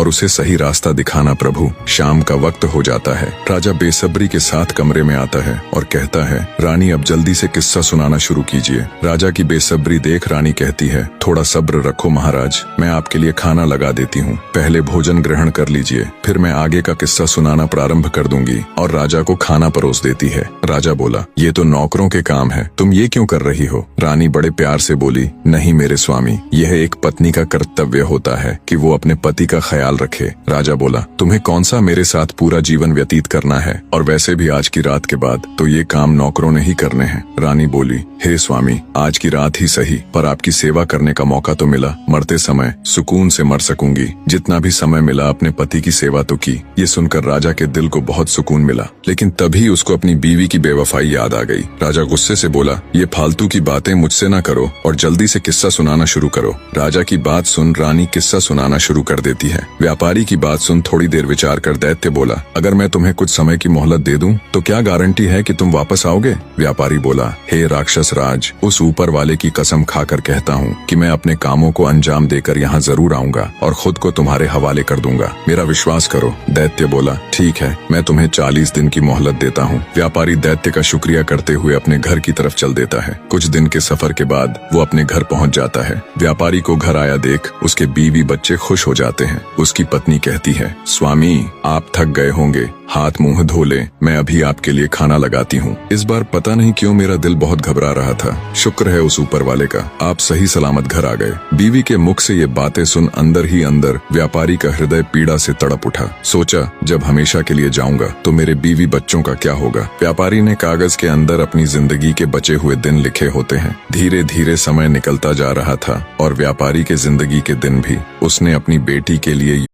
और उसे सही रास्ता दिखाना प्रभु। शाम का वक्त हो जाता है। राजा बेसब्री के साथ कमरे में आता है और कहता है, रानी अब जल्दी से किस्सा सुनाना शुरू कीजिए। राजा की बेसब्री देख रानी कहती है, थोड़ा सब्र रखो महाराज, मैं आपके लिए खाना लगा देती हूँ। पहले भोजन ग्रहण कर लीजिए, फिर मैं आगे का किस्सा सुनाना प्रारंभ कर दूंगी। और राजा को खाना परोस देती है। राजा बोला, ये तो नौकरों के काम है, तुम ये क्यों कर रही हो? रानी बड़े प्यार से बोली, नहीं मेरे स्वामी, यह एक पत्नी का कर्तव्य होता है कि वो अपने पति का ख्याल रखे। राजा बोला, तुम्हें कौन सा मेरे साथ पूरा जीवन व्यतीत करना है, और वैसे भी आज की रात के बाद तो ये काम नौकरों ने ही करने हैं। रानी बोली, हे स्वामी, आज की रात ही सही, पर आपकी सेवा करने का मौका तो मिला। मरते समय सुकून से मर सकूंगी। जितना भी समय मिला अपने पति की सेवा तो की। ये सुनकर राजा के दिल को बहुत सुकून मिला, लेकिन तभी उसको अपनी बीवी की बेवफाई याद आ गई। राजा गुस्से से बोला, ये फालतू की बातें मुझसे ना करो और जल्दी से किस्सा सुनाना शुरू करो। राजा की बात सुन रानी किस्सा सुनाना शुरू कर देती है। व्यापारी की बात सुन थोड़ी देर विचार कर दैत्य बोला, अगर मैं तुम्हें कुछ समय की मोहलत दे दूं तो क्या गारंटी है कि तुम वापस आओगे? व्यापारी बोला, हे राक्षस राज, उस ऊपर वाले की कसम खाकर कहता हूँ कि मैं अपने कामों को अंजाम देकर यहाँ जरूर आऊंगा और खुद को तुम्हारे हवाले कर दूंगा, मेरा विश्वास करो। दैत्य बोला, ठीक है, मैं तुम्हें 40 दिन की मोहलत देता हूँ। व्यापारी दैत्य का शुक्रिया करते हुए अपने घर की तरफ चल देता है। कुछ दिन के सफर के बाद वो अपने घर पहुँच जाता है। व्यापारी को घर आया देख उसके बीवी बच्चे खुश हो जाते हैं। उसकी पत्नी कहती है, स्वामी आप थक गए होंगे, हाथ मुंह धो ले, मैं अभी आपके लिए खाना लगाती हूँ। इस बार पता नहीं क्यों मेरा दिल बहुत घबरा रहा था। शुक्र है उस ऊपर वाले का, आप सही सलामत घर आ गए। बीवी के मुख से ये बातें सुन अंदर ही अंदर व्यापारी का हृदय पीड़ा से तड़प उठा। सोचा, जब हमेशा के लिए जाऊंगा तो मेरे बीवी बच्चों का क्या होगा? व्यापारी ने कागज के अंदर अपनी जिंदगी के बचे हुए दिन लिखे होते हैं। धीरे धीरे समय निकलता जा रहा था और व्यापारी के जिंदगी के दिन भी। उसने अपनी बेटी के लिए